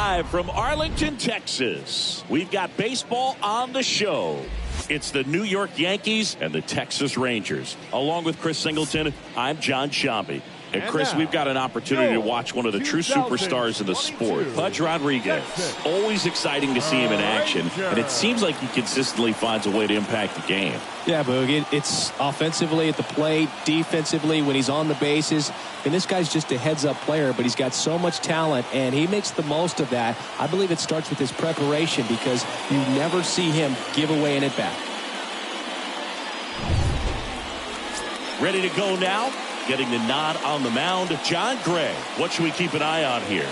Live from Arlington, Texas, we've got baseball on the show. It's the New York Yankees and the Texas Rangers. Along with Chris Singleton, I'm John Shambi. And Chris, we've got an opportunity to watch one of the true superstars in the sport, Pudge Rodriguez. Always exciting to see him in action, and it seems like he consistently finds a way to impact the game. Yeah, Boog, it's offensively at the plate, defensively when he's on the bases. And this guy's just a heads-up player, but he's got so much talent, and he makes the most of that. I believe it starts with his preparation because you never see him give away an at-bat. Ready to go now? Getting the nod on the mound, John Gray. What should we keep an eye on here?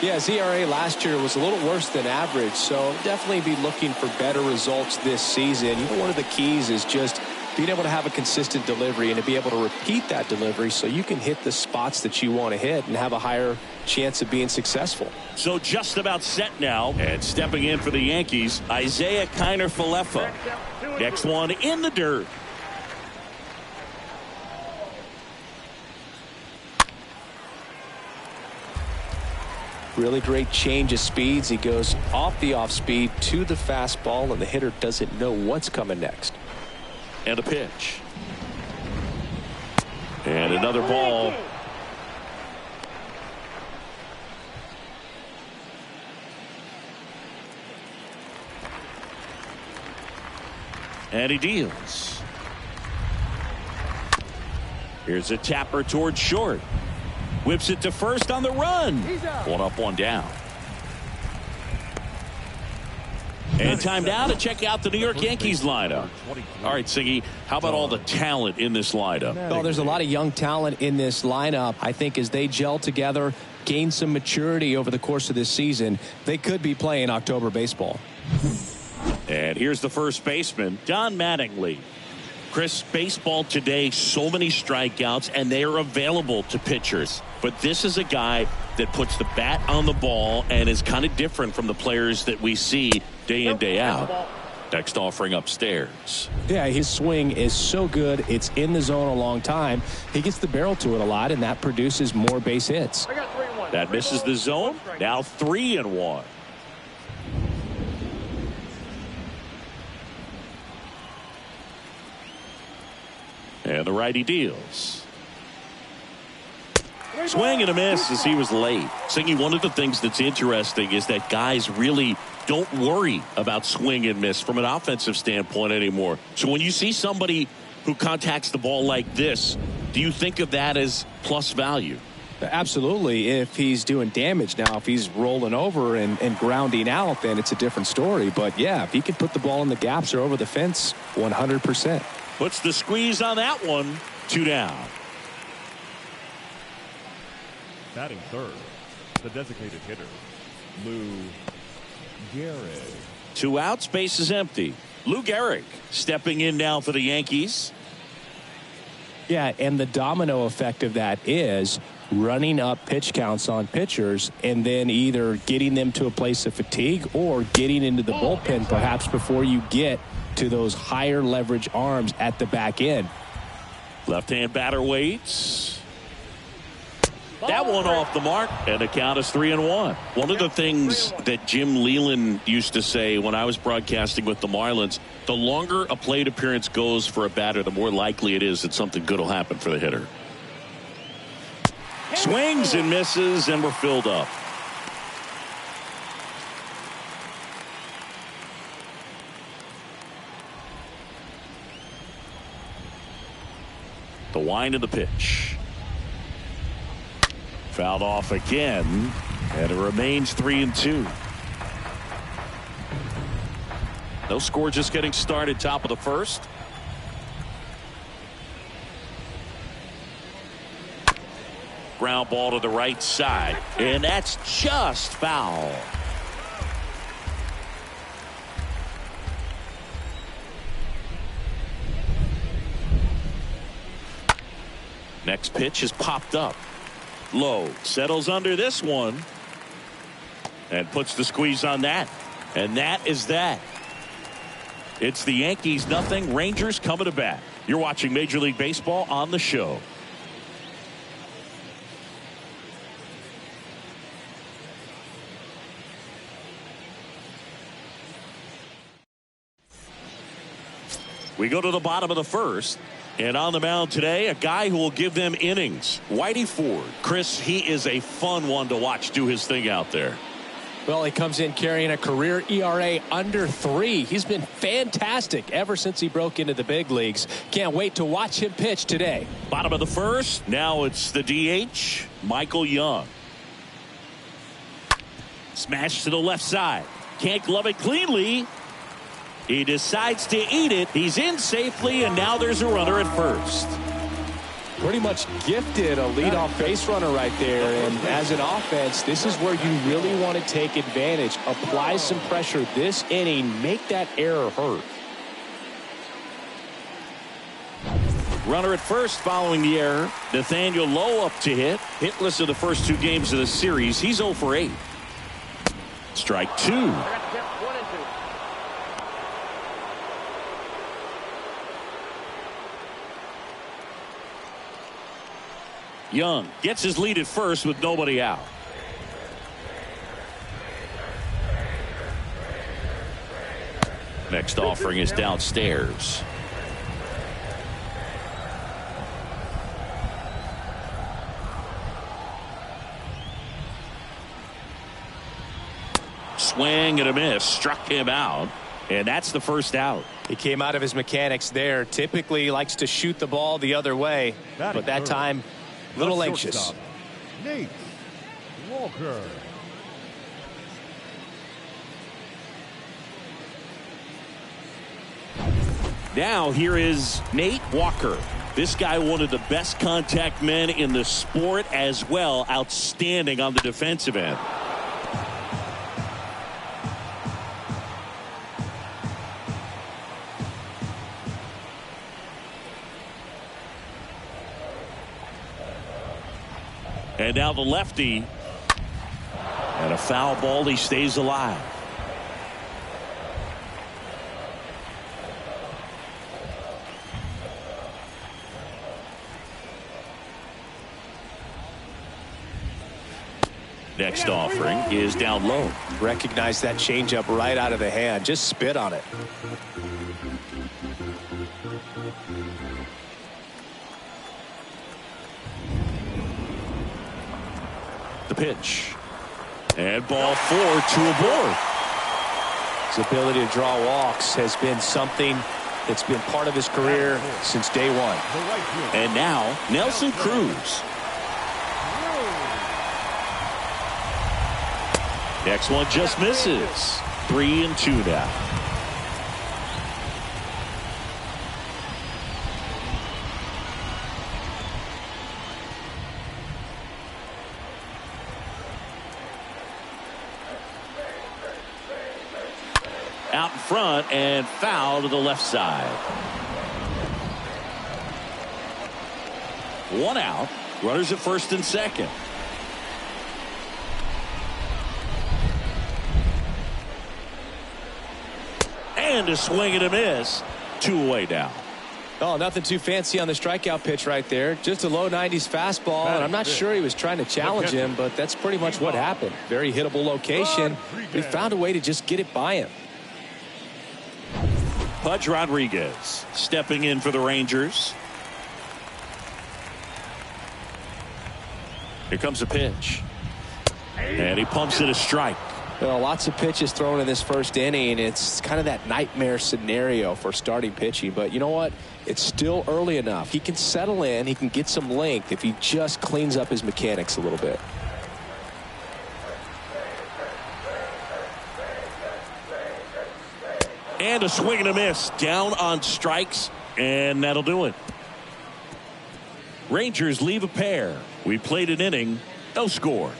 Yeah, his ERA last year was a little worse than average, so definitely be looking for better results this season. You know, one of the keys is just being able to have a consistent delivery and to be able to repeat that delivery so you can hit the spots that you want to hit and have a higher chance of being successful. So just about set now, and stepping in for the Yankees, Isaiah Kiner-Falefa. Next one in the dirt. Really great change of speeds. He goes off the off speed to the fastball, and the hitter doesn't know what's coming next. And a pitch. And another ball. And he deals. Here's a tapper towards short. Whips it to first on the run. One up, one down. And time now to check out the New York Yankees lineup. All right, Siggy, how about all the talent in this lineup? Well, there's a lot of young talent in this lineup. I think as they gel together, gain some maturity over the course of this season, they could be playing October baseball. And here's the first baseman, Don Mattingly. Chris, baseball today, so many strikeouts, and they are available to pitchers. But this is a guy that puts the bat on the ball and is kind of different from the players that we see day in, day out. Next offering upstairs. Yeah, his swing is so good. It's in the zone a long time. He gets the barrel to it a lot, and that produces more base hits. That misses the zone. Now 3-1. And the righty deals. Swing and a miss as he was late. Singy, one of the things that's interesting is that guys really don't worry about swing and miss from an offensive standpoint anymore. So when you see somebody who contacts the ball like this, do you think of that as plus value? Absolutely. If he's doing damage now, if he's rolling over and grounding out, then it's a different story. But yeah, if he can put the ball in the gaps or over the fence, 100%. Puts the squeeze on that one. 2 down. Batting third, the designated hitter, Lou Gehrig. 2 outs, base is empty. Lou Gehrig stepping in now for the Yankees. Yeah, and the domino effect of that is running up pitch counts on pitchers and then either getting them to a place of fatigue or getting into the bullpen perhaps before you get to those higher leverage arms at the back end. Left-hand batter waits. That one off the mark, and the count is 3-1. One of the things that Jim Leland used to say when I was broadcasting with the Marlins, the longer a plate appearance goes for a batter, the more likely it is that something good will happen for the hitter. Swings and misses, and we're filled up. The wind of the pitch. Fouled off again, and it remains 3-2. No score, just getting started, top of the first. Ground ball to the right side, and that's just foul. Next pitch is popped up. Low, settles under this one, and puts the squeeze on that. And that is that. It's the Yankees nothing, Rangers coming to bat. You're watching Major League Baseball on the show. We go to the bottom of the first. And on the mound today, a guy who will give them innings, Whitey Ford. Chris, he is a fun one to watch do his thing out there. Well, he comes in carrying a career ERA under 3. He's been fantastic ever since he broke into the big leagues. Can't wait to watch him pitch today. Bottom of the first. Now it's the DH, Michael Young. Smash to the left side. Can't glove it cleanly. He decides to eat it. He's in safely, and now there's a runner at first. Pretty much gifted a leadoff base runner right there. And as an offense, this is where you really want to take advantage. Apply some pressure this inning. Make that error hurt. Runner at first following the error. Nathaniel Lowe up to hit. Hitless in the first 2 games of the series. He's 0 for 8. Strike 2. Young gets his lead at first with nobody out. Next offering is downstairs. Swing and a miss. Struck him out. And that's the first out. He came out of his mechanics there. Typically likes to shoot the ball the other way. But that time, a little anxious. Nate Walker. Now here is Nate Walker. This guy, one of the best contact men in the sport as well. Outstanding on the defensive end. And now the lefty. And a foul ball. He stays alive. Next offering is down low. Recognize that changeup right out of the hand. Just spit on it. The pitch. And ball 4, 2 aboard. His ability to draw walks has been something that's been part of his career since day one. And now Nelson Cruz. Next one just misses. 3-2 now. Out in front and foul to the left side. 1 out. Runners at first and second. And a swing and a miss. 2 away now. Oh, nothing too fancy on the strikeout pitch right there. Just a low 90s fastball. And I'm not sure he was trying to challenge him, but that's pretty much what happened. Very hittable location. He found a way to just get it by him. Pudge Rodriguez stepping in for the Rangers. Here comes a pitch. And he pumps it a strike. Well, lots of pitches thrown in this first inning. It's kind of that nightmare scenario for starting pitching. But you know what? It's still early enough. He can settle in. He can get some length if he just cleans up his mechanics a little bit. And a swing and a miss. Down on strikes. And that'll do it. Rangers leave a pair. We played an inning. No score.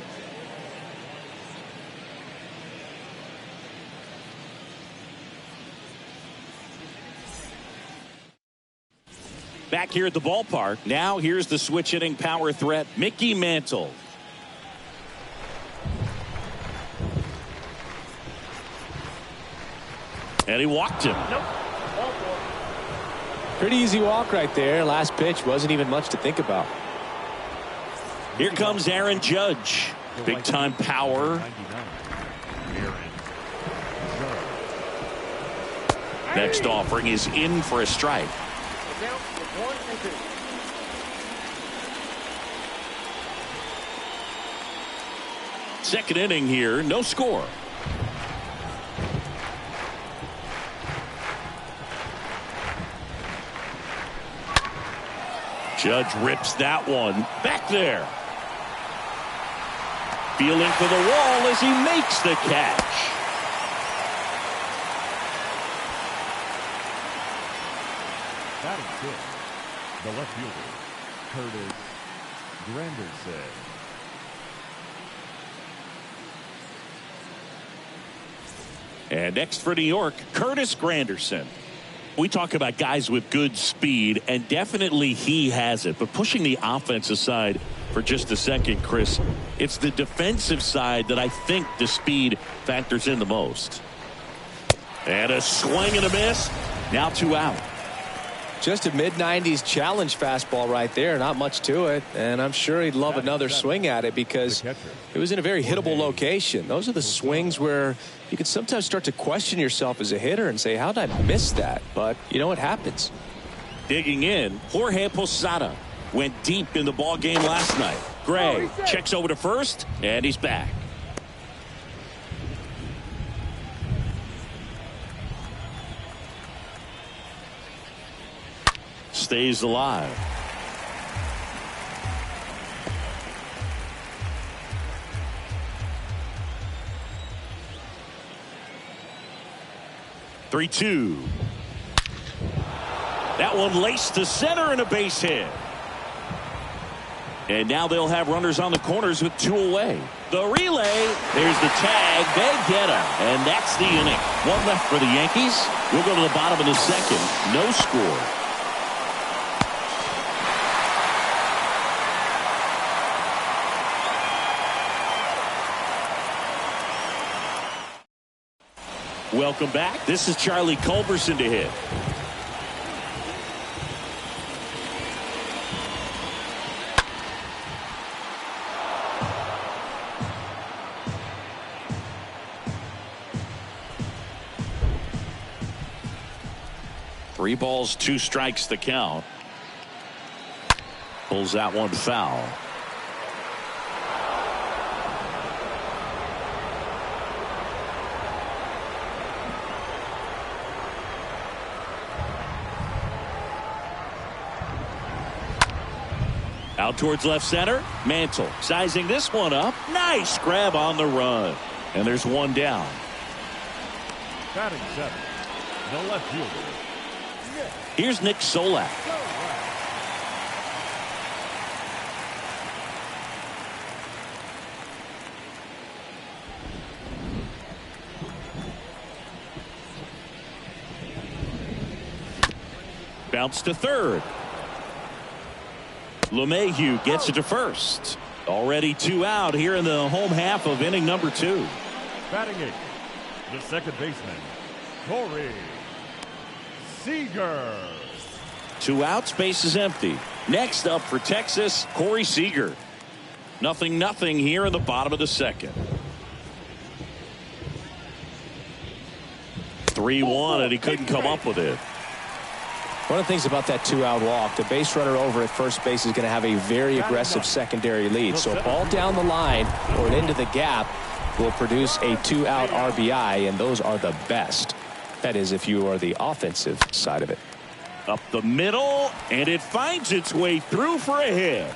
Back here at the ballpark. Now here's the switch hitting power threat, Mickey Mantle. And he walked him. Nope. Pretty easy walk right there. Last pitch wasn't even much to think about. Here comes Aaron Judge. Big time power. Next offering is in for a strike. Second inning here, no score. Judge rips that one back there. Feeling for the wall as he makes the catch. Batting fifth, the left fielder, Curtis Granderson. And next for New York, Curtis Granderson. We talk about guys with good speed, and definitely he has it. But pushing the offense aside for just a second, Chris, it's the defensive side that I think the speed factors in the most. And a swing and a miss. Now 2 out. Just a mid-90s challenge fastball right there. Not much to it. And I'm sure he'd love another swing at it because it was in a very hittable location. Those are the swings where you can sometimes start to question yourself as a hitter and say, how did I miss that? But, you know, it happens. Digging in, Jorge Posada went deep in the ball game last night. Gray checks over to first, and he's back. Stays alive. Three-two. That one laced to center and a base hit. And now they'll have runners on the corners with 2 away. The relay. There's the tag. They get him. And that's the inning. 1 left for the Yankees. We'll go to the bottom of the second. No score. Welcome back. This is Charlie Culberson to hit. Three balls, 2 strikes the count. Pulls that one foul. Out towards left center. Mantle sizing this one up. Nice grab on the run. And there's 1 down. Batting 7, the left fielder. Here's Nick Solak. Bounce to third. LeMahieu gets it to first. Already 2 out here in the home half of inning number 2. Batting 8, the second baseman, Corey Seager. 2 outs, base is empty. Next up for Texas, Corey Seager. 0-0 here in the bottom of the second. 3-1, and he couldn't come up with it. One of the things about that 2-out walk, the base runner over at first base is going to have a very aggressive secondary lead. So a ball down the line or into the gap will produce a 2-out RBI, and those are the best. That is, if you are the offensive side of it. Up the middle, and it finds its way through for a hit.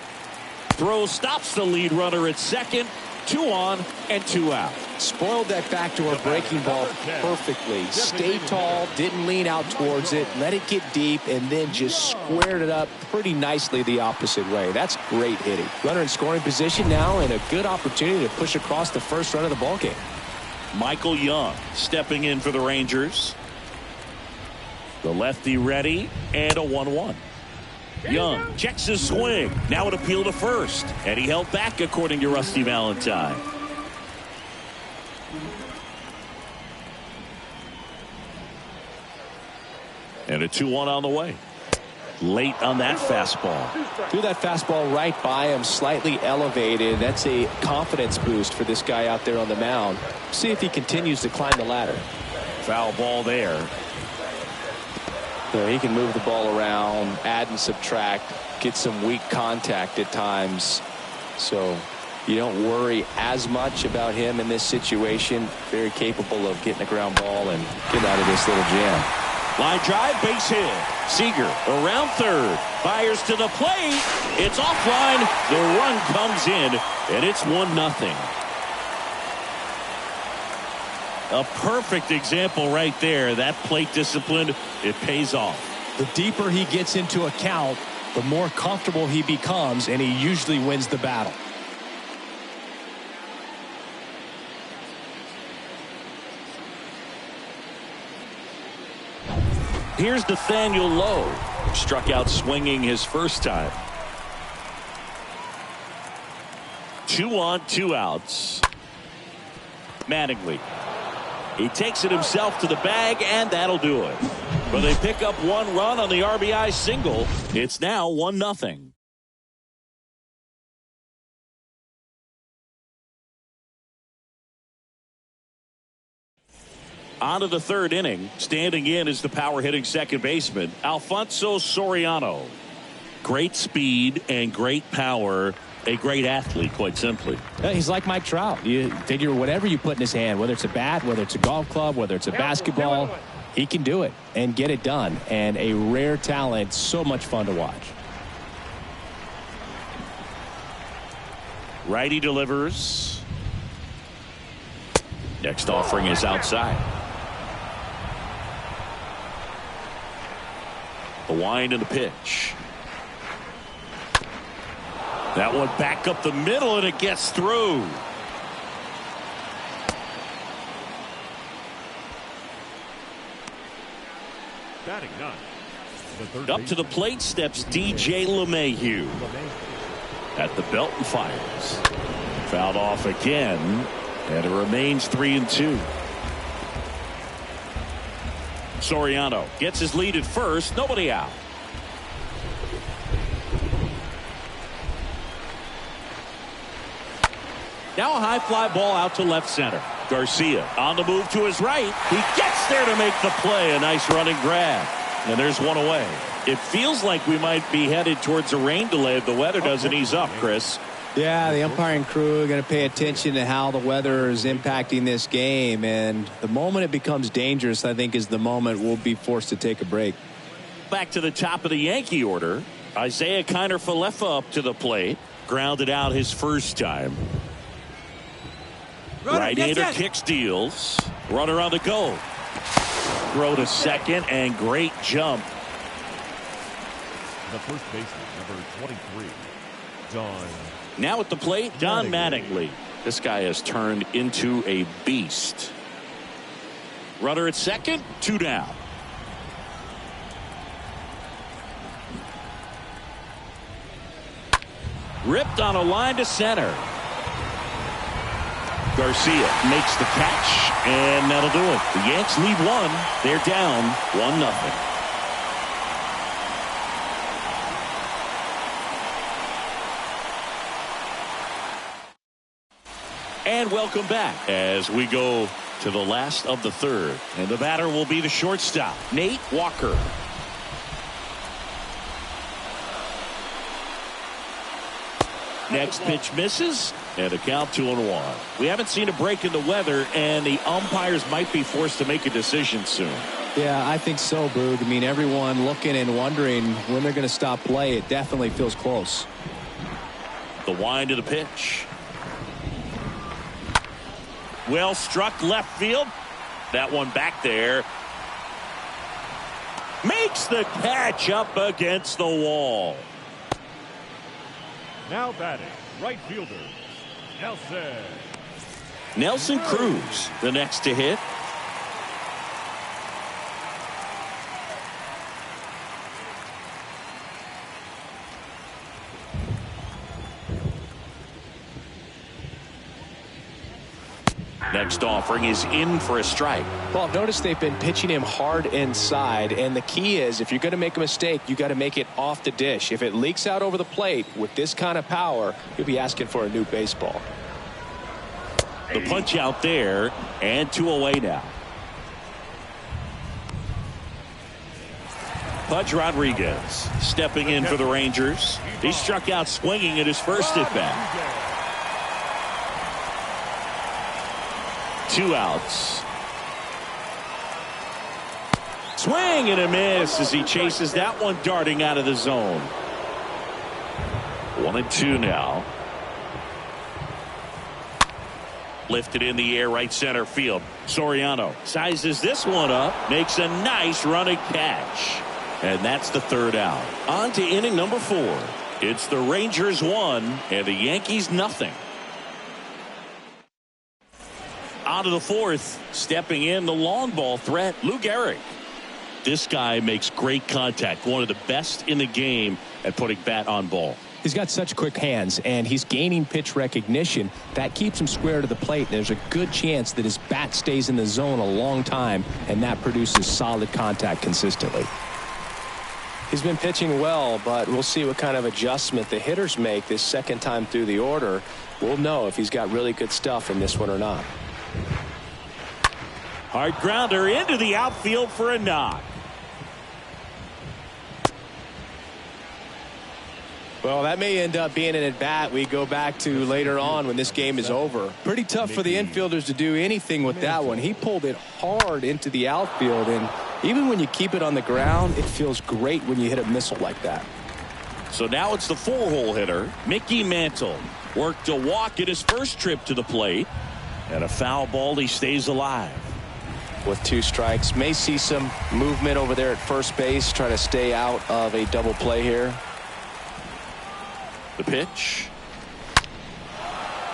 Throw stops the lead runner at second. 2 on and 2 out. Spoiled that backdoor breaking ball perfectly. Stayed tall, didn't lean out towards it, let it get deep, and then just squared it up pretty nicely the opposite way. That's great hitting. Runner in scoring position now, and a good opportunity to push across the first run of the ball game. Michael Young stepping in for the Rangers. The lefty ready, and a 1-1. Young checks his swing. Now an appeal to first. And he held back, according to Rusty Valentine. And a 2-1 on the way. Late on that fastball. Threw that fastball right by him, slightly elevated. That's a confidence boost for this guy out there on the mound. See if he continues to climb the ladder. Foul ball there. So he can move the ball around, add and subtract, get some weak contact at times. So you don't worry as much about him in this situation. Very capable of getting a ground ball and getting out of this little jam. Line drive, base hit. Seager around third. Fires to the plate. It's offline. The run comes in, and it's 1-0. A perfect example right there. That plate discipline, it pays off. The deeper he gets into a count, the more comfortable he becomes, and he usually wins the battle. Here's Nathaniel Lowe. Struck out swinging his first time. 2 on, 2 outs. Mattingly. He takes it himself to the bag, and that'll do it. But they pick up 1 run on the RBI single. It's now 1-0. On to the third inning. Standing in is the power hitting second baseman, Alfonso Soriano. Great speed and great power. A great athlete, quite simply. He's like Mike Trout. You figure whatever you put in his hand, whether it's a bat, whether it's a golf club, whether it's a basketball, he can do it and get it done. And a rare talent, so much fun to watch. Righty delivers. Next offering is outside. The wind and the pitch. That one back up the middle, and it gets through. Batting ninth. Up to the plate steps DJ LeMahieu. At the belt and fires. Fouled off again, and it remains 3-2. Soriano gets his lead at first. Nobody out. Now a high fly ball out to left center. Garcia on the move to his right. He gets there to make the play. A nice running grab. And there's one away. It feels like we might be headed towards a rain delay if the weather doesn't ease up, Chris. Yeah, the umpiring crew are going to pay attention to how the weather is impacting this game. And the moment it becomes dangerous, I think, is the moment we'll be forced to take a break. Back to the top of the Yankee order. Isaiah Kiner-Falefa up to the plate. Grounded out his first time. Right-hander kicks, deals. Runner on the go. Throw to second, and great jump. The first baseman, number 23, Don. Now at the plate, Don Mattingly. This guy has turned into a beast. Runner at second, 2 down. Ripped on a line to center. Garcia makes the catch, and that'll do it. The Yanks lead 1. They're down 1-0. And welcome back as we go to the last of the third. And the batter will be the shortstop, Nate Walker. Next pitch misses, and a count 2-1. We haven't seen a break in the weather, and the umpires might be forced to make a decision soon. Yeah, I think so, Boog. I mean, everyone looking and wondering when they're going to stop play. It definitely feels close. The wind of the pitch. Well struck left field. That one back there. Makes the catch up against the wall. Now batting, right fielder, Nelson Cruz, the next to hit. Next offering is in for a strike. Well, notice they've been pitching him hard inside, and the key is if you're going to make a mistake, you got to make it off the dish. If it leaks out over the plate with this kind of power, you'll be asking for a new baseball. The punch out there, and 2 away now. Pudge Rodriguez stepping in for the Rangers. He struck out swinging at his first at bat. 2 outs. Swing and a miss as he chases that one darting out of the zone. 1-2 now. Lifted in the air, right center field. Soriano sizes this one up, makes a nice running catch. And that's the 3rd out. On to inning number 4. It's the Rangers 1 and the Yankees nothing. On to the 4th. Stepping in, the long ball threat, Lou Gehrig. This guy makes great contact. One of the best in the game at putting bat on ball. He's got such quick hands, and he's gaining pitch recognition. That keeps him square to the plate. There's a good chance that his bat stays in the zone a long time, and that produces solid contact consistently. He's been pitching well, but we'll see what kind of adjustment the hitters make this second time through the order. We'll know if he's got really good stuff in this one or not. Hard grounder into the outfield for a knock. Well, that may end up being an at-bat we go back to later on when this game is over. Pretty tough for the infielders to do anything with that one. He pulled it hard into the outfield, and even when you keep it on the ground, it feels great when you hit a missile like that. So now it's the 4-hole hitter, Mickey Mantle. Worked a walk at his first trip to the plate, and a foul ball. He stays alive. With 2 strikes, may see some movement over there at first base, trying to stay out of a double play here. The pitch.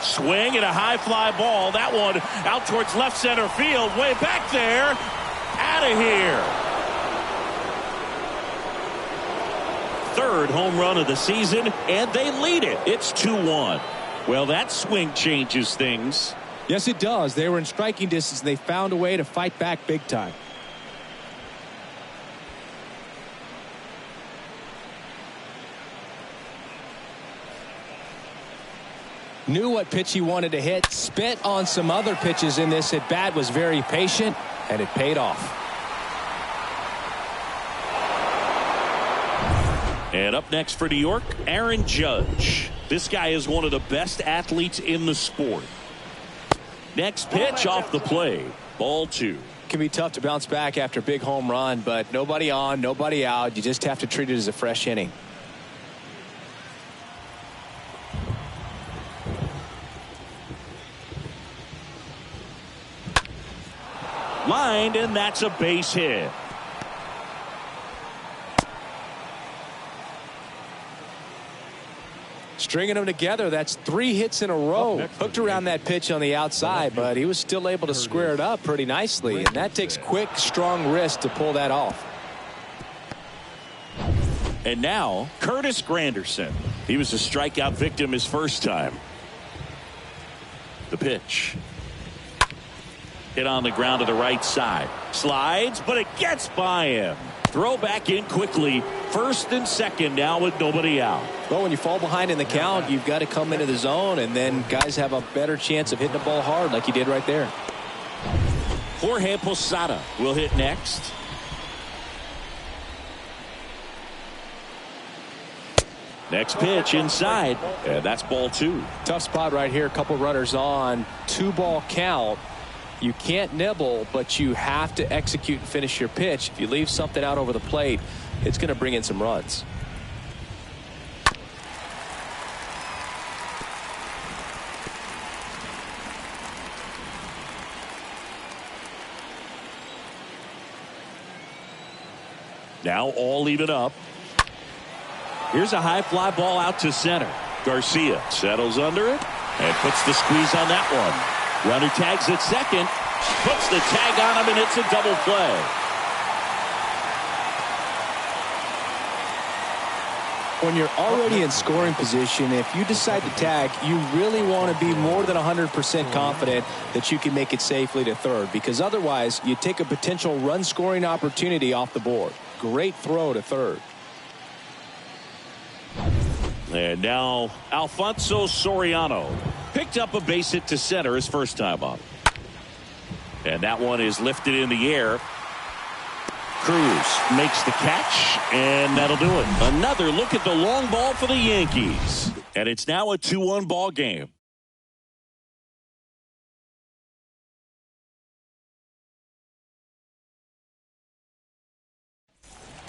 Swing and a high fly ball. That one out towards left center field. Way back there. Out of here. 3rd home run of the season, and they lead it. It's 2-1. Well, that swing changes things. Yes, it does. They were in striking distance, and they found a way to fight back big time. Knew what pitch he wanted to hit. Spit on some other pitches in this at bat. Was very patient, and it paid off. And up next for New York, Aaron Judge. This guy is one of the best athletes in the sport. Next pitch off the play. Ball 2. Can be tough to bounce back after a big home run, but nobody on, nobody out. You just have to treat it as a fresh inning. Lined, and that's a base hit. Stringing them together, that's 3 hits in a row. Hooked around that pitch on the outside, but he was still able to square it up pretty nicely, and that takes quick, strong wrist to pull that off. And now Curtis Granderson. He was a strikeout victim his first time. The pitch. Hit on the ground to the right side. Slides, but it gets by him. Throw back in quickly. 1st and 2nd now with nobody out. Well, when you fall behind in the count, you've got to come into the zone, and then guys have a better chance of hitting the ball hard like he did right there. Jorge Posada will hit next. Next pitch inside, and that's ball 2. Tough spot right here. A couple runners on. 2-ball count. You can't nibble, but you have to execute and finish your pitch. If you leave something out over the plate, it's going to bring in some runs. Now all even up. Here's a high fly ball out to center. Garcia settles under it and puts the squeeze on that one. Runner tags at second, puts the tag on him, and it's a double play. When you're already in scoring position, if you decide to tag, you really want to be more than 100% confident that you can make it safely to 3rd, because otherwise you take a potential run scoring opportunity off the board. Great throw to 3rd. And now Alfonso Soriano picked up a base hit to center his first time up. And that one is lifted in the air. Cruz makes the catch, and that'll do it. Another look at the long ball for the Yankees. And it's now a 2-1 ball game.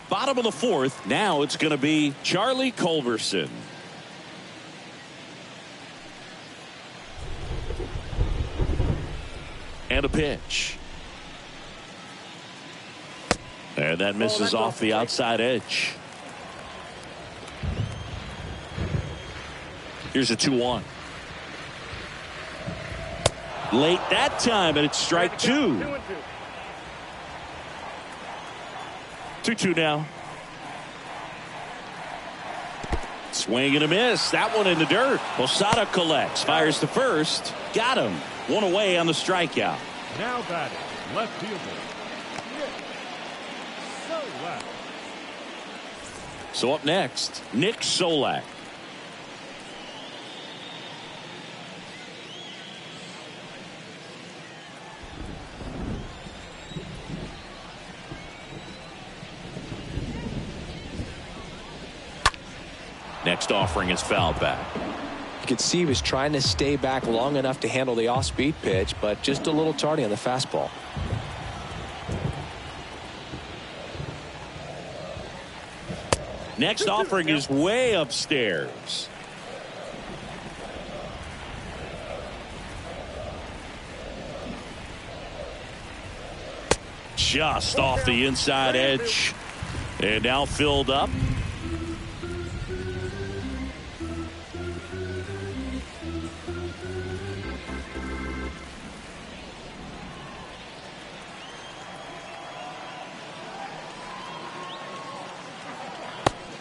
Bottom of the fourth. Now it's going to be Charlie Culberson. And a pitch. And that misses off the outside edge. Here's a 2-1. Late that time, and it's strike two. 2-2 now. Swing and a miss. That one in the dirt. Posada collects. Fires to first. Got him. One away on the strikeout. Now batting, left fielder. So up next, Nick Solak. Next offering is fouled back. You could see he was trying to stay back long enough to handle the off-speed pitch, but just a little tardy on the fastball. Next offering is way upstairs. Just off the inside edge. And now filled up.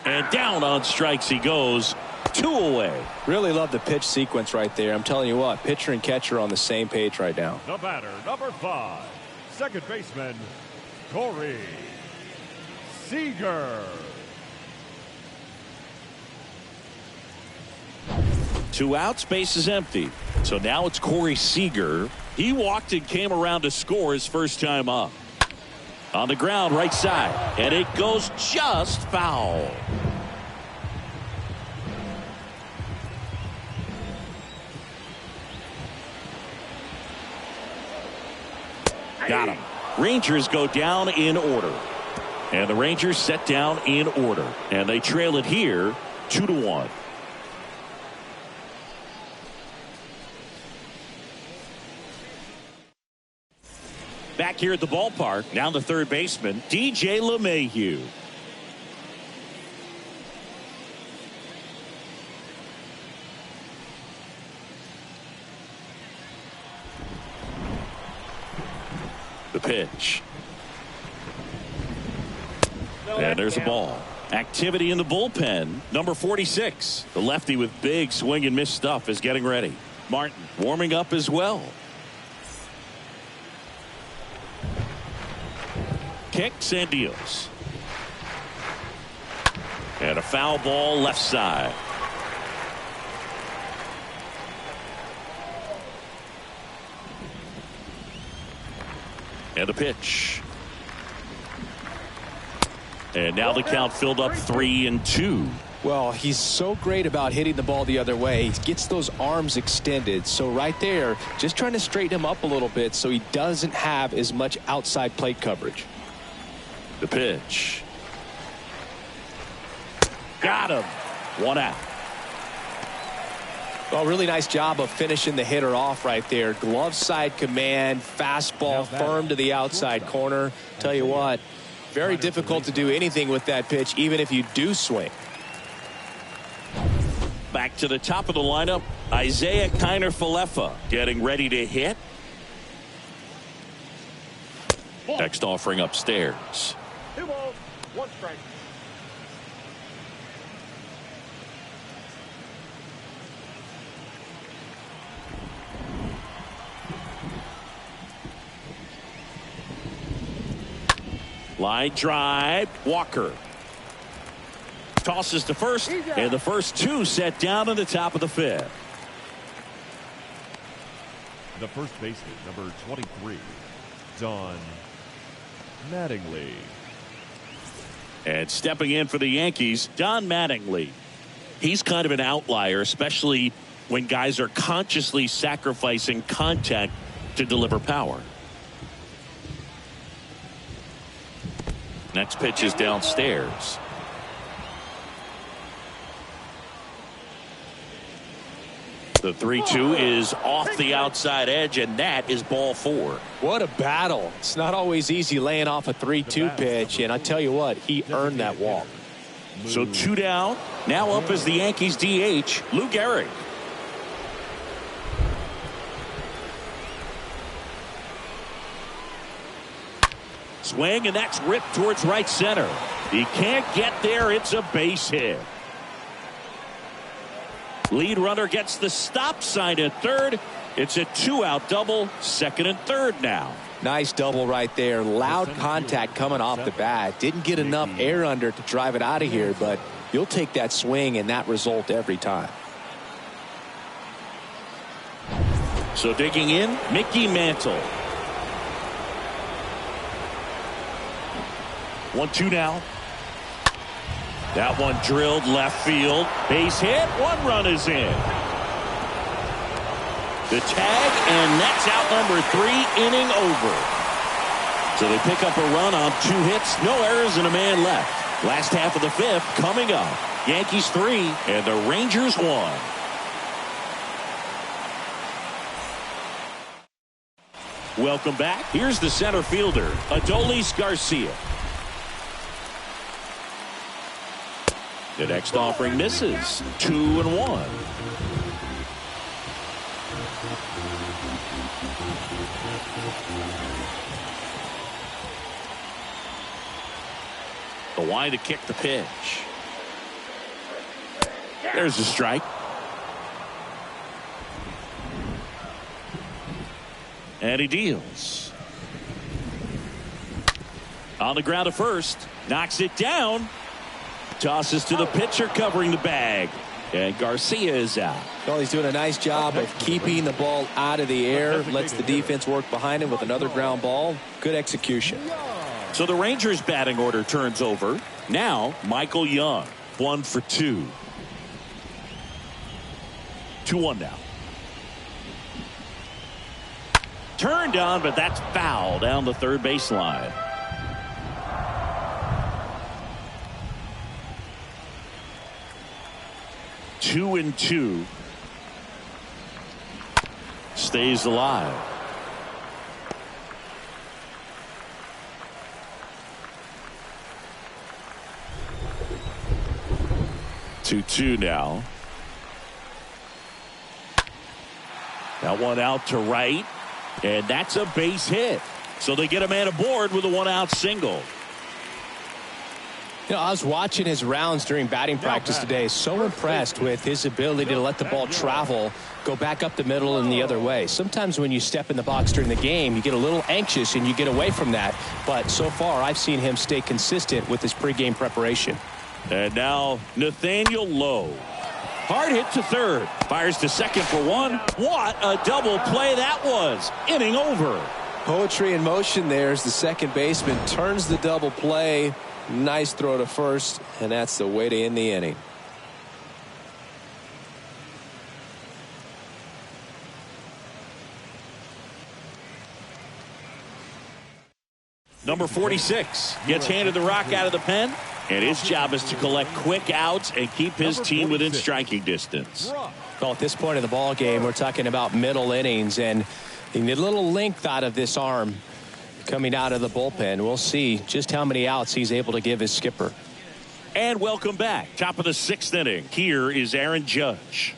And down on strikes he goes. 2 away. Really love the pitch sequence right there. I'm telling you what, pitcher and catcher are on the same page right now. The batter, number 5, second baseman, Corey Seager. 2 outs, base is empty. So now it's Corey Seager. He walked and came around to score his first time up. On the ground, right side. And it goes just foul. Got him. Rangers go down in order. And the Rangers set down in order. And they trail it here 2-1. Back here at the ballpark, now the third baseman, DJ LeMahieu. The pitch. And there's a ball. Activity in the bullpen. Number 46. The lefty with big swing and miss stuff is getting ready. Martin warming up as well. Kicks and deals. And a foul ball left side. And a pitch. And now the count filled up 3-2. Well, he's so great about hitting the ball the other way. He gets those arms extended. So right there, just trying to straighten him up a little bit so he doesn't have as much outside plate coverage. The pitch. Got him. 1 out. Well, really nice job of finishing the hitter off right there. Glove side command, fastball firm to the outside corner. Tell you what, very difficult to do anything with that pitch, even if you do swing. Back to the top of the lineup, Isaiah Kiner-Falefa getting ready to hit. Next offering upstairs. 2 balls, 1 strike. Line drive. Walker tosses to first, and the first 2 set down in the top of the 5th. The first baseman, number 23, Don Mattingly. And stepping in for the Yankees, Don Mattingly. He's kind of an outlier, especially when guys are consciously sacrificing contact to deliver power. Next pitch is downstairs. The 3-2 is off the outside edge, and that is ball 4. What a battle. It's not always easy laying off a 3-2 pitch, and I tell you what, he earned that walk. So 2 down. Now up is the Yankees DH, Lou Gehrig. Swing, and that's ripped towards right center. He can't get there. It's a base hit. Lead runner gets the stop sign at third. It's a 2-out double, second and third now. Nice double right there. Loud contact coming off the bat. Didn't get enough air under to drive it out of here, but you'll take that swing and that result every time. So digging in, Mickey Mantle. 1-2 now. That one drilled left field. Base hit. 1 run is in. The tag, and that's out number 3, inning over. So they pick up a run on 2 hits, no errors, and a man left. Last half of the 5th coming up. Yankees 3 and the Rangers 1. Welcome back. Here's the center fielder, Adolis Garcia. The next offering misses. 2-1. The wide to kick the pitch. There's a strike. And he deals. On the ground to first. Knocks it down. Tosses to the pitcher covering the bag. And Garcia is out. Well, he's doing a nice job of keeping the ball out of the air. Lets the defense work behind him with another ground ball. Good execution. So the Rangers batting order turns over. Now Michael Young. 1 for 2. 2-1 now. Turned on, but that's foul down the third baseline. Two and 2. Stays alive. Two now. That one out to right, and that's a base hit. So they get a man aboard with a 1-out single. You know, I was watching his rounds during batting practice today. So impressed with his ability to let the ball travel, go back up the middle and the other way. Sometimes when you step in the box during the game, you get a little anxious and you get away from that. But so far, I've seen him stay consistent with his pregame preparation. And now Nathaniel Lowe. Hard hit to third. Fires to second for 1. What a double play that was. Inning over. Poetry in motion there as the second baseman turns the double play. Nice throw to first, and that's the way to end the inning. Number 46 gets handed the rock out of the pen, and his job is to collect quick outs and keep his team within striking distance. Well, at this point in the ball game, we're talking about middle innings, and you need a little length out of this arm coming out of the bullpen. We'll see just how many outs he's able to give his skipper. And welcome back. Top of the 6th inning. Here is Aaron Judge.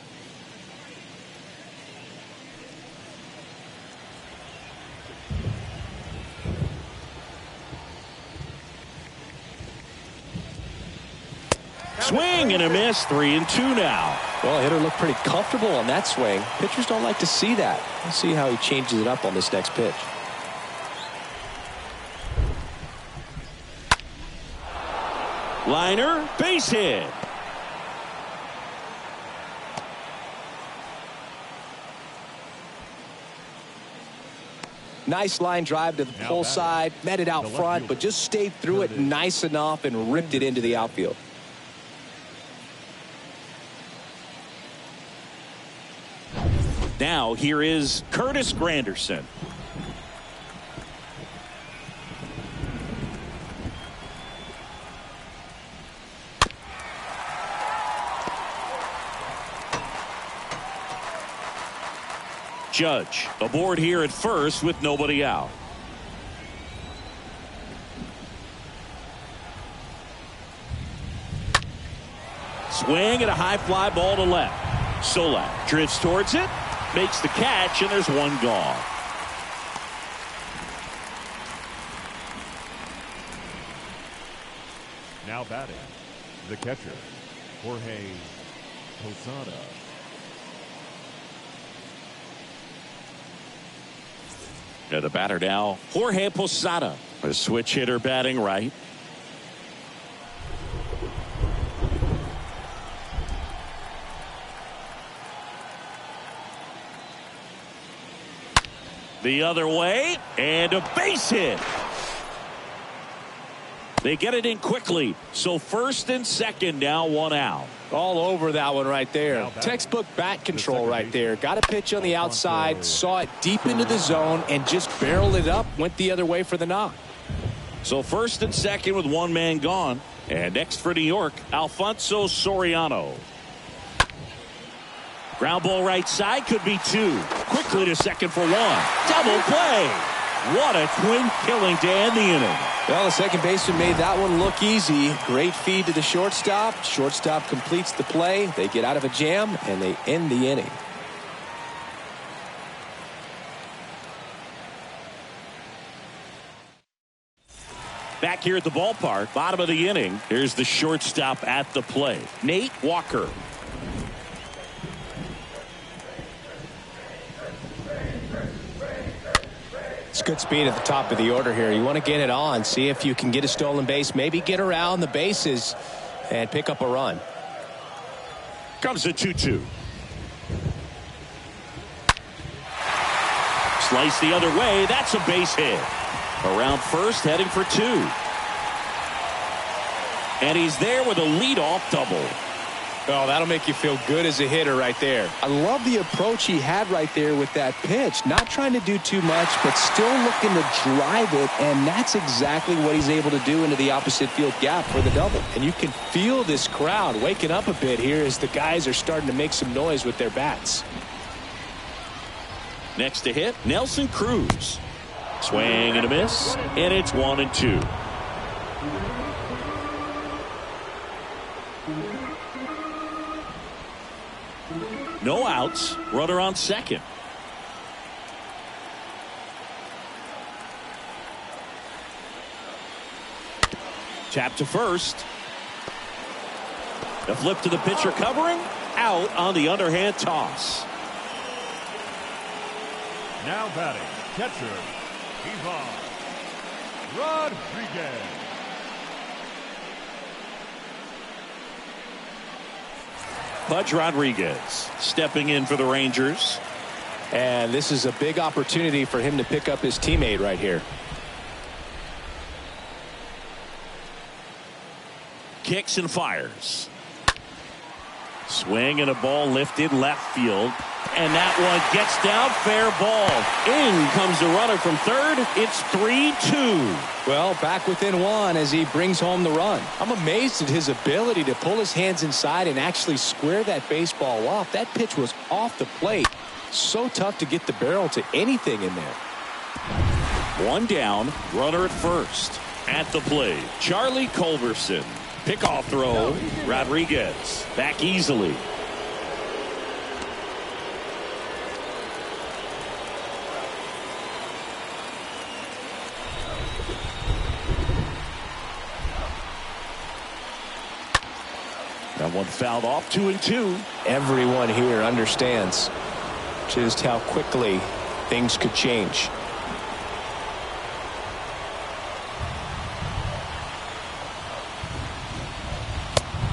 Swing and a miss. 3-2 now. Well, hitter looked pretty comfortable on that swing. Pitchers don't like to see that. Let's see how he changes it up on this next pitch. Liner, base hit. Nice line drive to the pull side, met it out front, but just stayed through it nice enough and ripped it into the outfield. Now here is Curtis Granderson. Judge aboard here at first with nobody out. Swing and a high fly ball to left. Solak drifts towards it, makes the catch, and there's one gone. Now batting, the catcher, Jorge Posada. The batter now, Jorge Posada. A switch hitter batting right. The other way, and a base hit. They get it in quickly. So first and second, now one out. All over that one right there. Textbook bat control right there. Got a pitch on the outside, saw it deep into the zone, and just barreled it up, went the other way for the knock. So first and second with one man gone. And next for New York, Alfonso Soriano. Ground ball right side, could be two. Quickly to second for one. Double play. What a twin killing to end the inning. Well, the second baseman made that one look easy. Great feed to the shortstop. Shortstop completes the play. They get out of a jam, and they end the inning. Back here at the ballpark, bottom of the inning. Here's the shortstop at the plate, Nate Walker. It's good speed at the top of the order here. You want to get it on, see if you can get a stolen base, maybe get around the bases and pick up a run. Comes a 2-2. Slice the other way. That's a base hit. Around first, heading for two. And he's there with a leadoff double. Oh, that'll make you feel good as a hitter right there. I love the approach he had right there with that pitch. Not trying to do too much, but still looking to drive it, and that's exactly what he's able to do into the opposite field gap for the double. And you can feel this crowd waking up a bit here as the guys are starting to make some noise with their bats. Next to hit, Nelson Cruz. Swing and a miss, and it's 1-2. No outs, runner on second. Tap to first. The flip to the pitcher covering, out on the underhand toss. Now batting, catcher, Ivan Rodriguez. Pudge Rodriguez stepping in for the Rangers. And this is a big opportunity for him to pick up his teammate right here. Kicks and fires. Swing and a ball lifted left field. And that one gets down, fair ball. In comes the runner from third. It's 3-2. Well, back within one as he brings home the run. I'm amazed at his ability to pull his hands inside and actually square that baseball off. That pitch was off the plate. So tough to get the barrel to anything in there. One down, runner at first. At the plate, Charlie Culberson. Pickoff throw, Rodriguez back easily. That one fouled off, 2-2. Everyone here understands just how quickly things could change.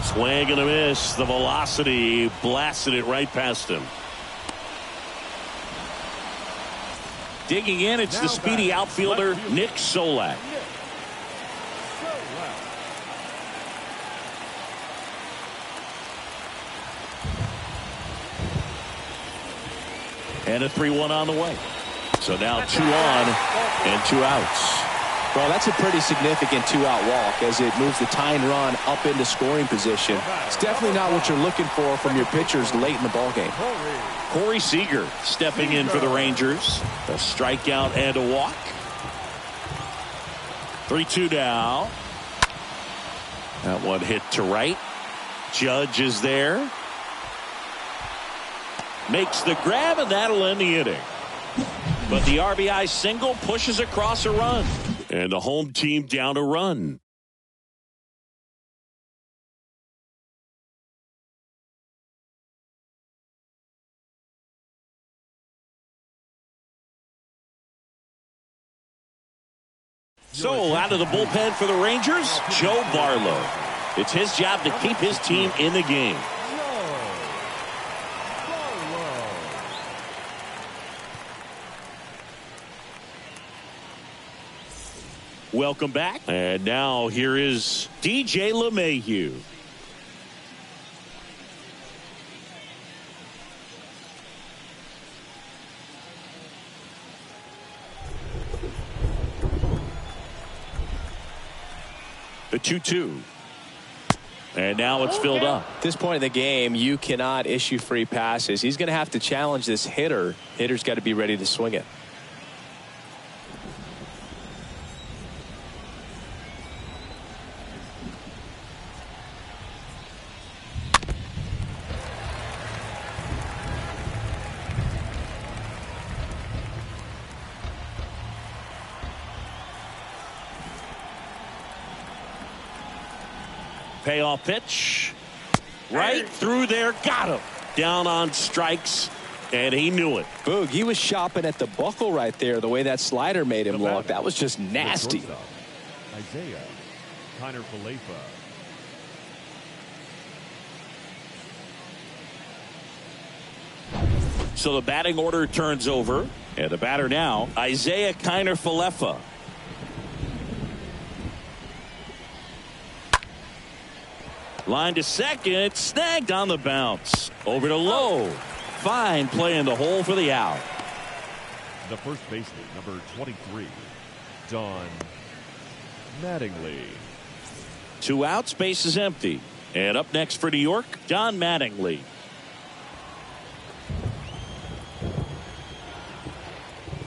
Swing and a miss. The velocity blasted it right past him. Digging in, it's the speedy outfielder, Nick Solak. And a 3-1 on the way. So now 2 on and 2 outs. Well, that's a pretty significant 2-out walk as it moves the tying run up into scoring position. It's definitely not what you're looking for from your pitchers late in the ballgame. Corey Seager stepping in for the Rangers. A strikeout and a walk. 3-2 now. That one hit to right. Judge is there. Makes the grab, and that'll end the inning. But the RBI single pushes across a run. And the home team down a run. So out of the bullpen for the Rangers, Joe Barlow. It's his job to keep his team in the game. Welcome back. And now here is DJ LeMahieu. The 2-2. And now it's filled up. At this point in the game, you cannot issue free passes. He's going to have to challenge this hitter. Hitter's got to be ready to swing it. Payoff pitch. Right through there. Got him. Down on strikes. And he knew it. Boog, he was shopping at the buckle right there. The way that slider made him look. That was just nasty. Isaiah Kiner-Falefa. So the batting order turns over. And the batter now, Isaiah Kiner-Falefa. Line to second, snagged on the bounce. Over to Lowe. Fine play in the hole for the out. The first baseman, number 23, Don Mattingly. 2 outs, base is empty. And up next for New York, Don Mattingly.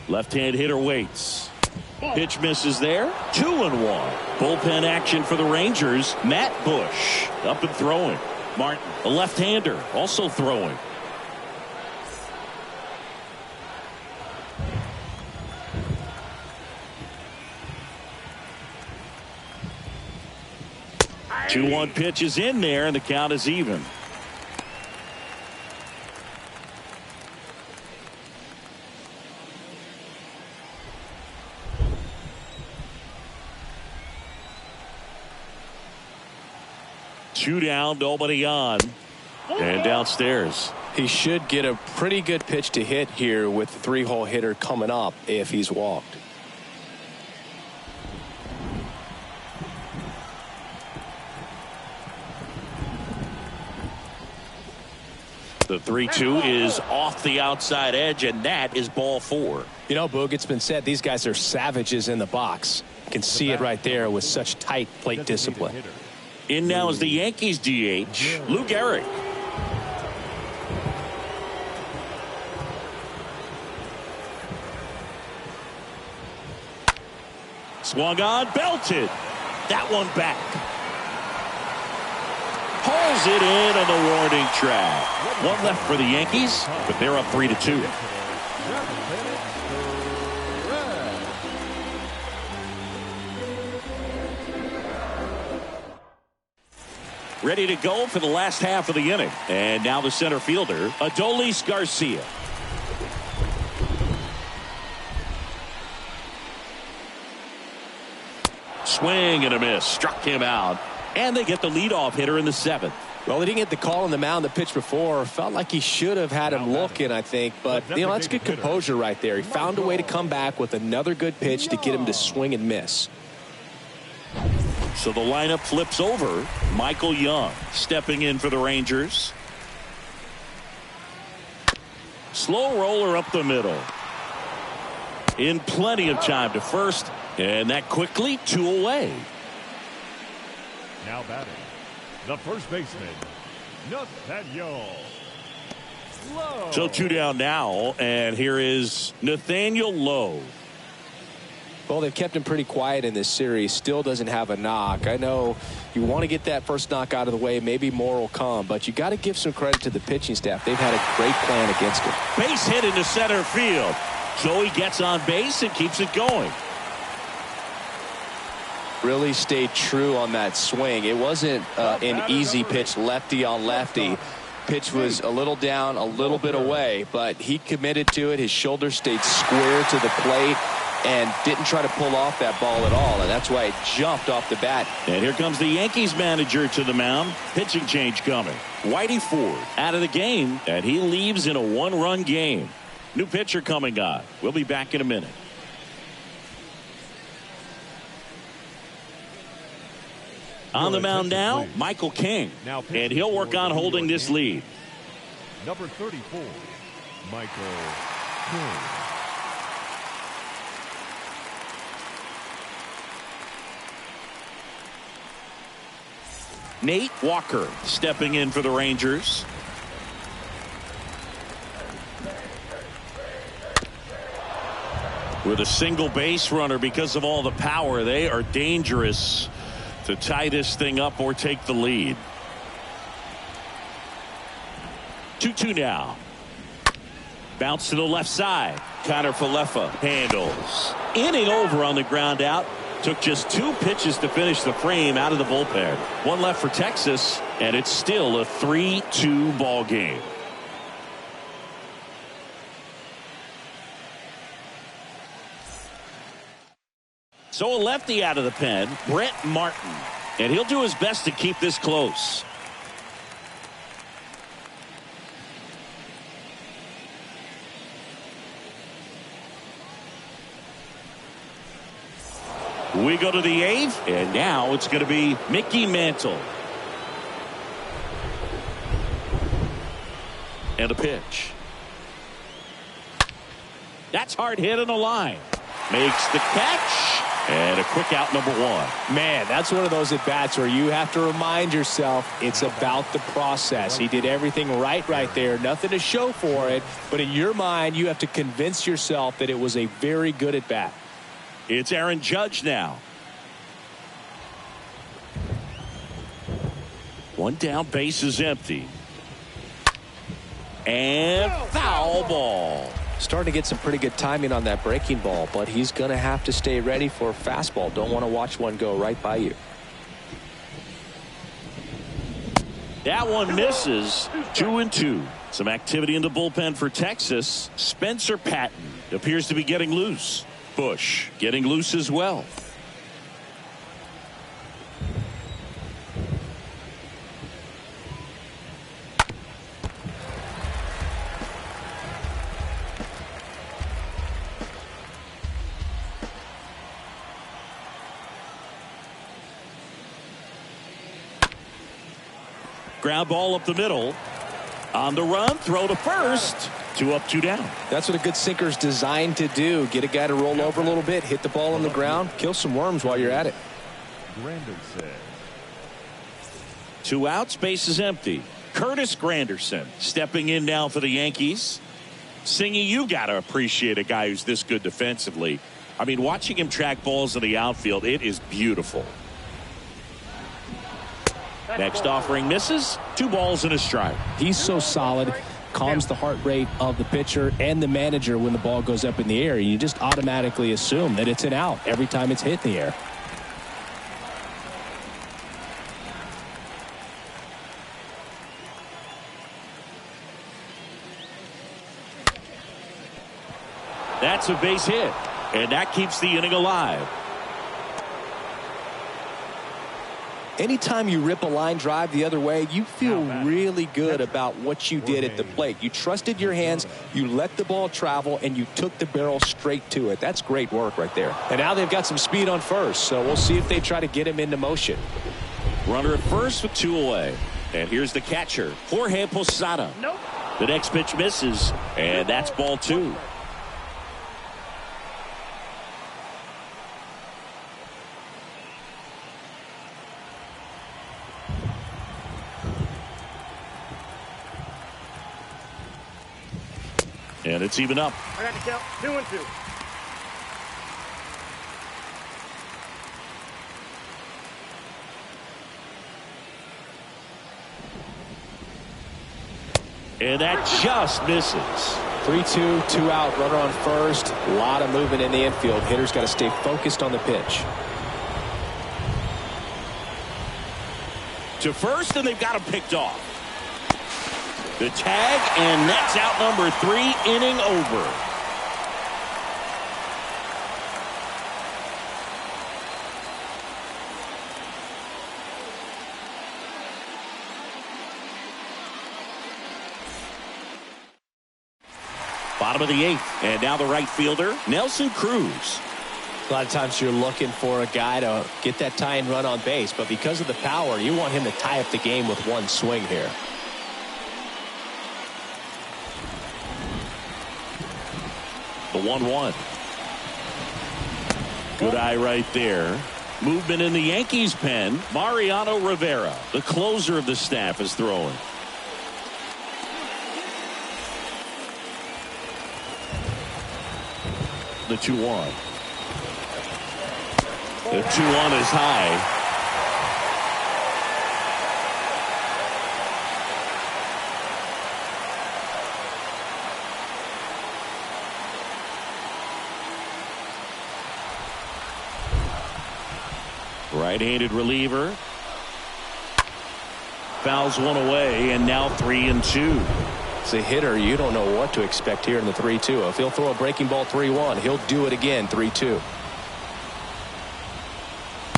Left-hand hitter waits. Pitch misses there. 2-1. Bullpen action for the Rangers. Matt Bush up and throwing. Martin, a left-hander, also throwing. Two 2-1 pitch is in there, and the count is even. Two down, nobody on. And downstairs. He should get a pretty good pitch to hit here with the 3-hole hitter coming up if he's walked. The 3-2 is off the outside edge, and that is ball 4. You know, Boog, it's been said these guys are savages in the box. You can see it right there with such tight plate discipline. In now is the Yankees DH, Lou Gehrig. Swung on, belted. That one back. Pulls it in on the warning track. One left for the Yankees, but they're up 3-2. Ready to go for the last half of the inning. And now the center fielder, Adolis Garcia. Swing and a miss. Struck him out. And they get the leadoff hitter in the 7th. Well, he didn't get the call on the mound the pitch before. Felt like he should have had him looking, I think. But, that's good composure right there. He found a way to come back with another good pitch to get him to swing and miss. So the lineup flips over. Michael Young stepping in for the Rangers. Slow roller up the middle. In plenty of time to first. And that quickly 2 away. Now batting, the first baseman, Nathaniel Lowe. So 2 down now, and here is Nathaniel Lowe. Well, they've kept him pretty quiet in this series. Still doesn't have a knock. I know you want to get that first knock out of the way. Maybe more will come, but you got to give some credit to the pitching staff. They've had a great plan against him. Base hit into center field. So he gets on base and keeps it going. Really stayed true on that swing. It wasn't an easy pitch, lefty on lefty. Pitch was a little down, a little bit away, but he committed to it. His shoulder stayed square to the plate and didn't try to pull off that ball at all, and that's why it jumped off the bat. And here comes the Yankees manager to the mound. Pitching change coming. Whitey Ford out of the game, and he leaves in a 1-run game. New pitcher coming on. We'll be back in a minute. On the mound now, Michael King. And he'll work on holding this lead. Number 34, Michael King. Nate Walker stepping in for the Rangers. With a single base runner because of all the power, they are dangerous to tie this thing up or take the lead. 2-2 now. Bounce to the left side. Connor Falefa handles. Inning over on the ground out. Took just 2 pitches to finish the frame out of the bullpen. 1 left for Texas, and it's still a 3-2 ball game. So a lefty out of the pen, Brett Martin. And he'll do his best to keep this close. We go to the 8th, and now it's going to be Mickey Mantle. And a pitch. That's hard hit in the line. Makes the catch. And a quick out, number 1. Man, that's one of those at-bats where you have to remind yourself it's about the process. He did everything right there. Nothing to show for it. But in your mind, you have to convince yourself that it was a very good at-bat. It's Aaron Judge now. 1 down, base is empty. And foul ball. Starting to get some pretty good timing on that breaking ball, but he's going to have to stay ready for a fastball. Don't want to watch one go right by you. That one misses. 2-2. Some activity in the bullpen for Texas. Spencer Patton appears to be getting loose. Bush getting loose as well. Ground ball up the middle. On the run, throw to first. 2 up, 2 down. That's what a good sinker's designed to do. Get a guy to roll over a little bit, hit the ball on the ground, kill some worms while you're at it. 2 outs, base is empty. Curtis Granderson stepping in now for the Yankees. Singy, you got to appreciate a guy who's this good defensively. I mean, watching him track balls in the outfield, it is beautiful. Next offering misses. 2 balls and a strike. He's so solid. Calms the heart rate of the pitcher and the manager when the ball goes up in the air. You just automatically assume that it's an out every time it's hit in the air. That's a base hit, and that keeps the inning alive. anytime you rip a line drive the other way, you feel really good about what you did at the plate. You trusted your hands, you let the ball travel, and you took the barrel straight to it. That's great work right there. And now they've got some speed on first, so we'll see if they try to get him into motion. Runner at first with 2 away. And here's the catcher, Jorge Posada. Nope. The next pitch misses, and that's ball 2. And it's even up. I got to count 2-2. And that just misses. 3-2, 2 out, runner on first. A lot of movement in the infield. Hitter's got to stay focused on the pitch. To first, and they've got him picked off. The tag, and that's out number 3, inning over. Bottom of the 8th, and now the right fielder, Nelson Cruz. A lot of times you're looking for a guy to get that tying run on base, but because of the power, you want him to tie up the game with one swing here. The 1-1. Good eye right there. Movement in the Yankees pen. Mariano Rivera, the closer of the staff, is throwing. The 2-1. The 2-1 is high. Right-handed reliever. Fouls one away, and now 3-2. As a hitter, you don't know what to expect here in the 3-2. If he'll throw a breaking ball 3-1, he'll do it again 3-2.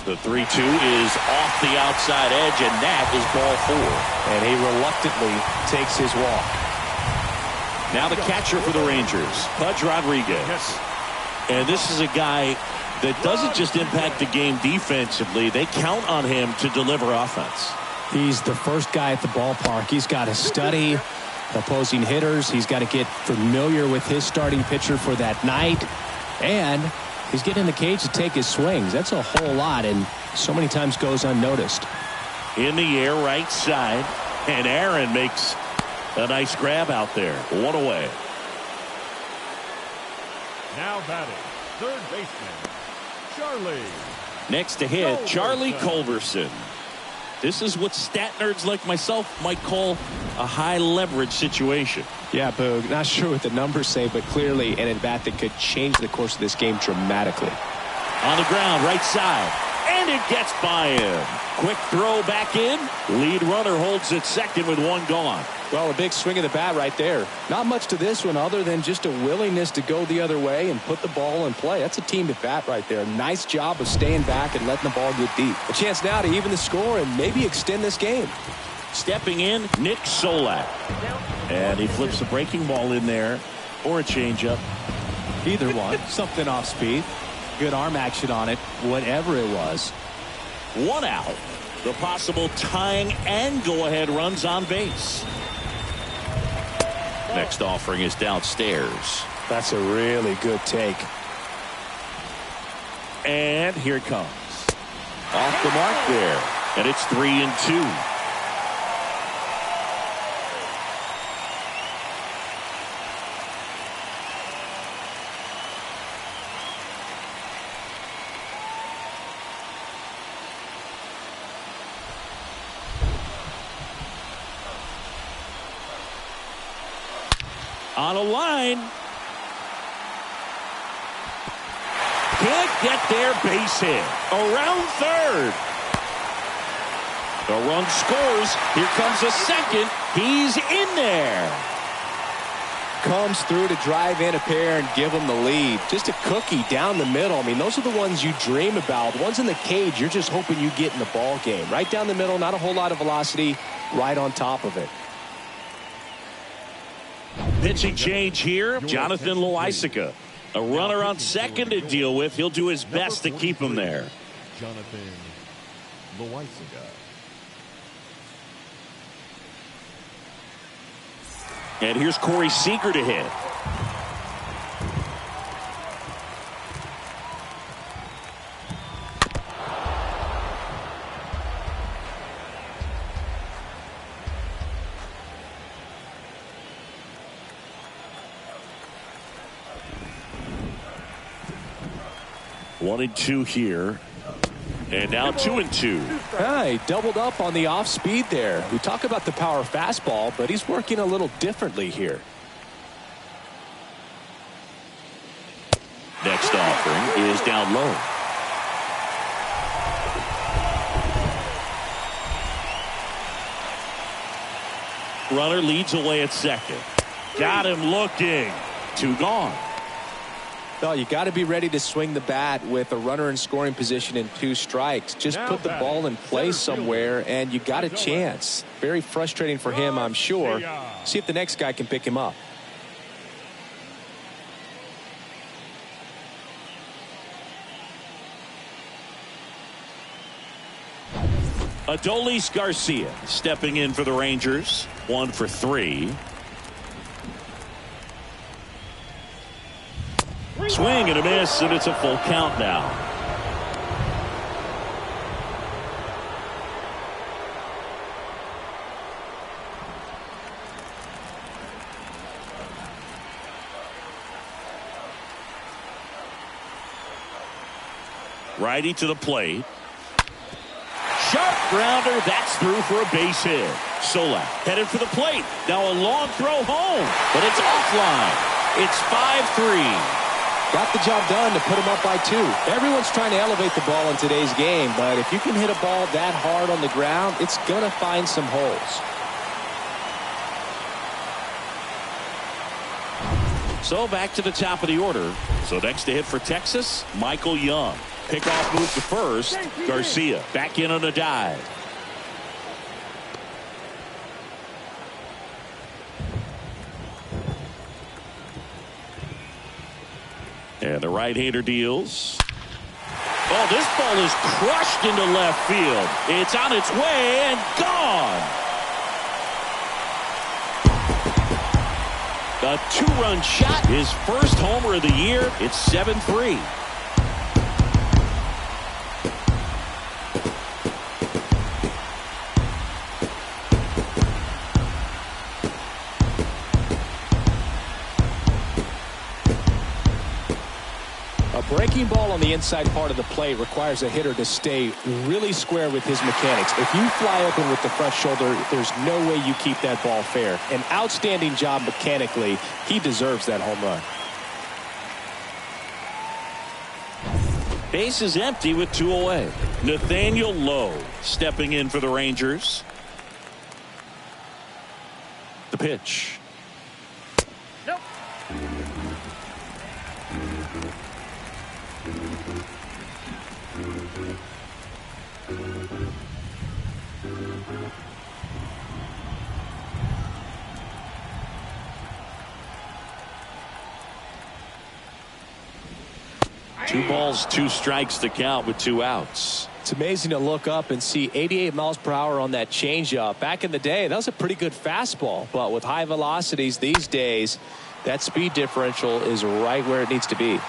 The 3-2 is off the outside edge, and that is ball 4. And he reluctantly takes his walk. Now the catcher for the Rangers, Pudge Rodriguez. Yes. And this is a guy that doesn't just impact the game defensively. They count on him to deliver offense. He's the first guy at the ballpark. He's got to study opposing hitters. He's got to get familiar with his starting pitcher for that night. And he's getting in the cage to take his swings. That's a whole lot, and so many times goes unnoticed. In the air, right side. And Aaron makes a nice grab out there. 1 away. Now batting, third baseman, Charlie. Next to hit, Culberson. Charlie Culberson. This is what stat nerds like myself might call a high leverage situation. Yeah, Boog, not sure what the numbers say, but clearly an at-bat that could change the course of this game dramatically. On the ground, right side. And it gets by him. Quick throw back in. Lead runner holds at second with 1 gone. Well, a big swing of the bat right there. Not much to this one other than just a willingness to go the other way and put the ball in play. That's a team at bat right there. Nice job of staying back and letting the ball get deep. A chance now to even the score and maybe extend this game. Stepping in, Nick Solak. And he flips a breaking ball in there or a changeup. Either one. Something off speed. Good arm action on it. Whatever it was. 1 out. The possible tying and go-ahead runs on base. Next offering is downstairs. That's a really good take. And here it comes. Off the mark there. And it's 3-2. On a line. Can't get there, base hit. Around third. The run scores. Here comes a second. He's in there. comes through to drive in a pair and give them the lead. Just a cookie down the middle. I mean, those are the ones you dream about. The ones in the cage, you're just hoping you get in the ball game. Right down the middle, not a whole lot of velocity, right on top of it. Pitching change here, Jonathan Loaisiga. A runner on second to deal with. He'll do his best to keep him there. Jonathan Loaisiga. And here's Corey Seager to hit. One and two here. And now 2-2. He doubled up on the off speed there. We talk about the power fastball, but he's working a little differently here. Next offering is down low. Runner leads away at second. Got him looking. Two gone. No, you got to be ready to swing the bat with a runner in scoring position and 2 strikes. Just put the ball in place somewhere, and you got a chance. Very frustrating for him, I'm sure. See if the next guy can pick him up. Adolis Garcia stepping in for the Rangers. 1 for 3. Swing and a miss, and it's a full count now. Righty to the plate. Sharp grounder. That's through for a base hit. Solak headed for the plate. Now a long throw home, but it's offline. It's 5-3. Got the job done to put him up by 2. Everyone's trying to elevate the ball in today's game, but if you can hit a ball that hard on the ground, it's going to find some holes. So back to the top of the order. So next to hit for Texas, Michael Young. Pickoff move to first. Garcia back in on a dive. And the right-hander deals. Oh, this ball is crushed into left field. It's on its way and gone. A 2-run shot. His first homer of the year. It's 7-3. Breaking ball on the inside part of the plate requires a hitter to stay really square with his mechanics. If you fly open with the front shoulder, there's no way you keep that ball fair. An outstanding job mechanically. He deserves that home run. Base is empty with 2 away. Nathaniel Lowe stepping in for the Rangers. The pitch. Nope. 2 balls, 2 strikes to count with 2 outs. It's amazing to look up and see 88 miles per hour on that changeup. Back in the day, that was a pretty good fastball, but with high velocities these days, that speed differential is right where it needs to be.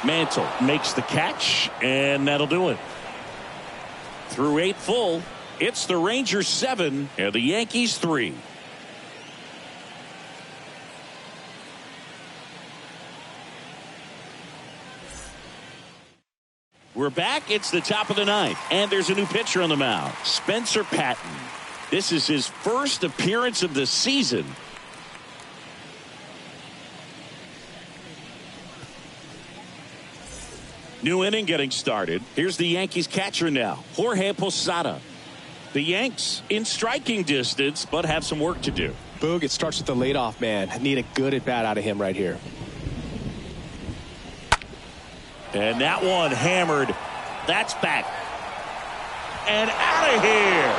Mantle makes the catch, and that'll do it. Through 8 full, it's the Rangers 7 and the Yankees 3. We're back. It's the top of the 9th, and there's a new pitcher on the mound, Spencer Patton. This is his first appearance of the season. New inning getting started. Here's the Yankees catcher now, Jorge Posada. The Yanks in striking distance, but have some work to do. Boog, it starts with the leadoff man. Need a good at bat out of him right here. And that one hammered. That's back. And out of here.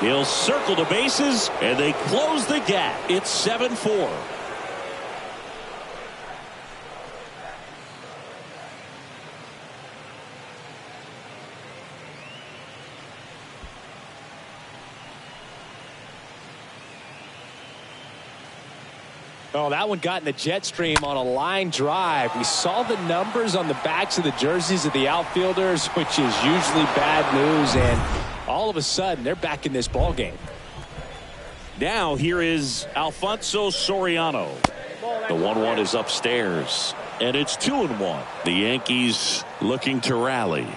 He'll circle the bases, and they close the gap. It's 7-4. Oh, that one got in the jet stream on a line drive. We saw the numbers on the backs of the jerseys of the outfielders, which is usually bad news, and all of a sudden they're back in this ball game. Now here is Alfonso Soriano. The 1-1 is upstairs, and it's 2-1. The Yankees looking to rally.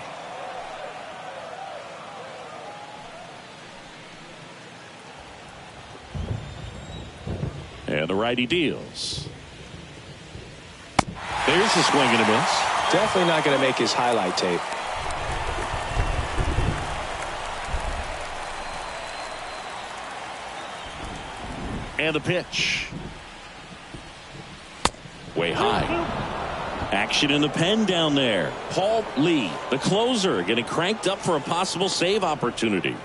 And the righty deals. There's a swing and a miss. Definitely not going to make his highlight tape. And the pitch. Way high. Action in the pen down there. Paul Lee, the closer, getting cranked up for a possible save opportunity.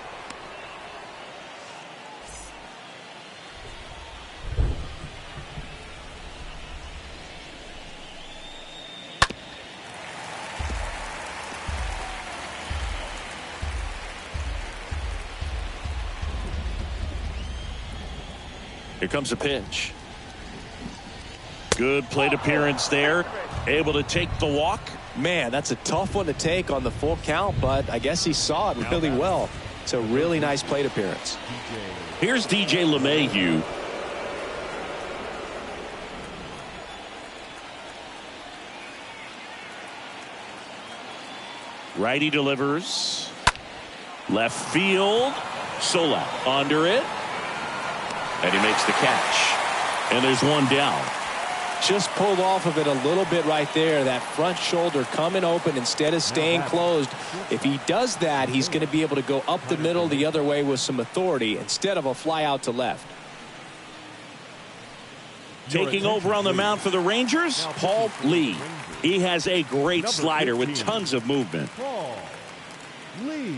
Here comes a pitch. Good plate appearance there. Able to take the walk. Man, that's a tough one to take on the full count, but I guess he saw it really well. It's a really nice plate appearance. Here's DJ LeMahieu. Righty delivers. Left field. Solak under it. And he makes the catch. And there's one down. Just pulled off of it a little bit right there. That front shoulder coming open instead of staying closed. If he does that, he's going to be able to go up the middle the other way with some authority instead of a fly out to left. Taking over on the mound for the Rangers, Paul Lee. He has a great slider with tons of movement. Paul Lee.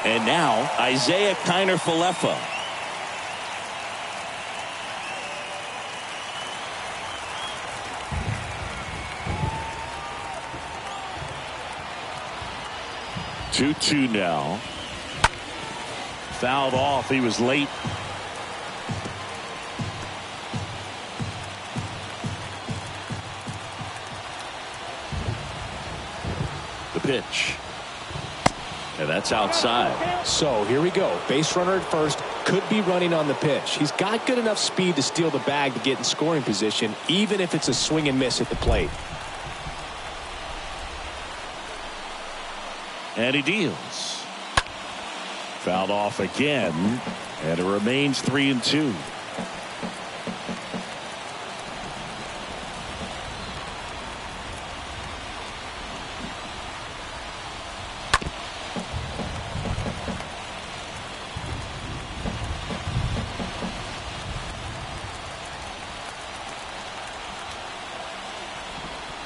And now Isaiah Kiner-Falefa. Two now. Fouled off. He was late. The pitch. And that's outside. So here we go. Base runner at first. Could be running on the pitch. He's got good enough speed to steal the bag to get in scoring position, even if it's a swing and miss at the plate. And he deals. Fouled off again. And it remains 3-2.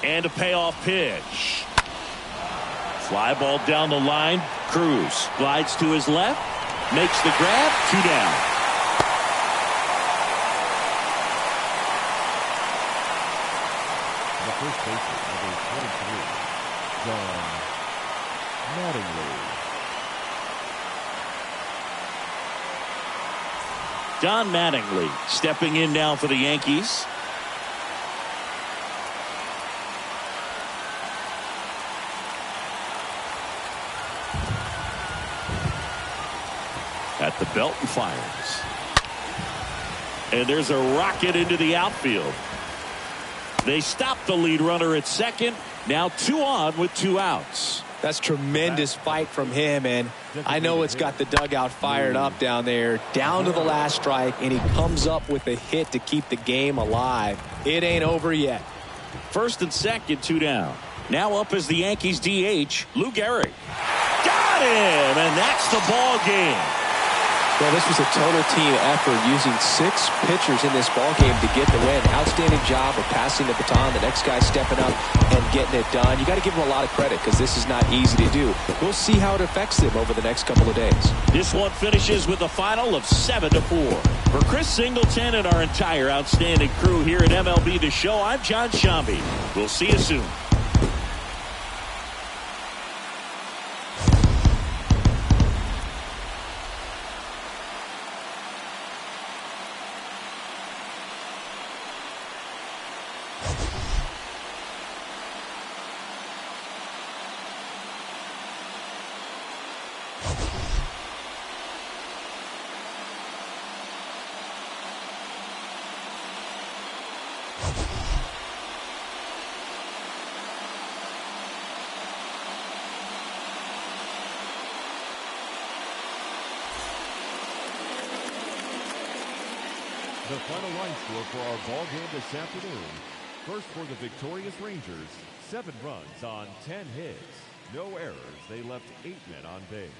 And a payoff pitch. Fly ball down the line. Cruz glides to his left. Makes the grab. 2 down. The first baseman, number 23, John Mattingly. Don Mattingly stepping in now for the Yankees. At the belt and fires. And there's a rocket into the outfield. They stop the lead runner at second. Now 2 on with 2 outs. That's tremendous fight from him, and I know it's got the dugout fired up down there, down to the last strike, and he comes up with a hit to keep the game alive. It ain't over yet. First and second, 2 down. Now up as the Yankees DH, Lou Gehrig. Got him, and that's the ball game. Well, this was a total team effort using 6 pitchers in this ball game to get the win. Outstanding job of passing the baton. The next guy stepping up and getting it done. You got to give them a lot of credit because this is not easy to do. We'll see how it affects them over the next couple of days. This one finishes with a final of 7-4. For Chris Singleton and our entire outstanding crew here at MLB The Show, I'm John Shambi. We'll see you soon. The final line score for our ball game this afternoon. First for the victorious Rangers, 7 runs on 10 hits. No errors. They left 8 men on base.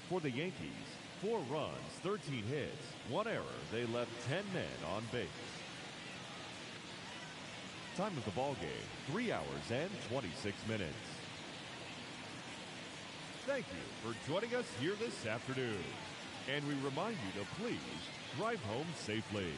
For the Yankees, 4 runs, 13 hits, 1 error. They left 10 men on base. Time of the ball game, 3 hours and 26 minutes. Thank you for joining us here this afternoon. And we remind you to please drive home safely.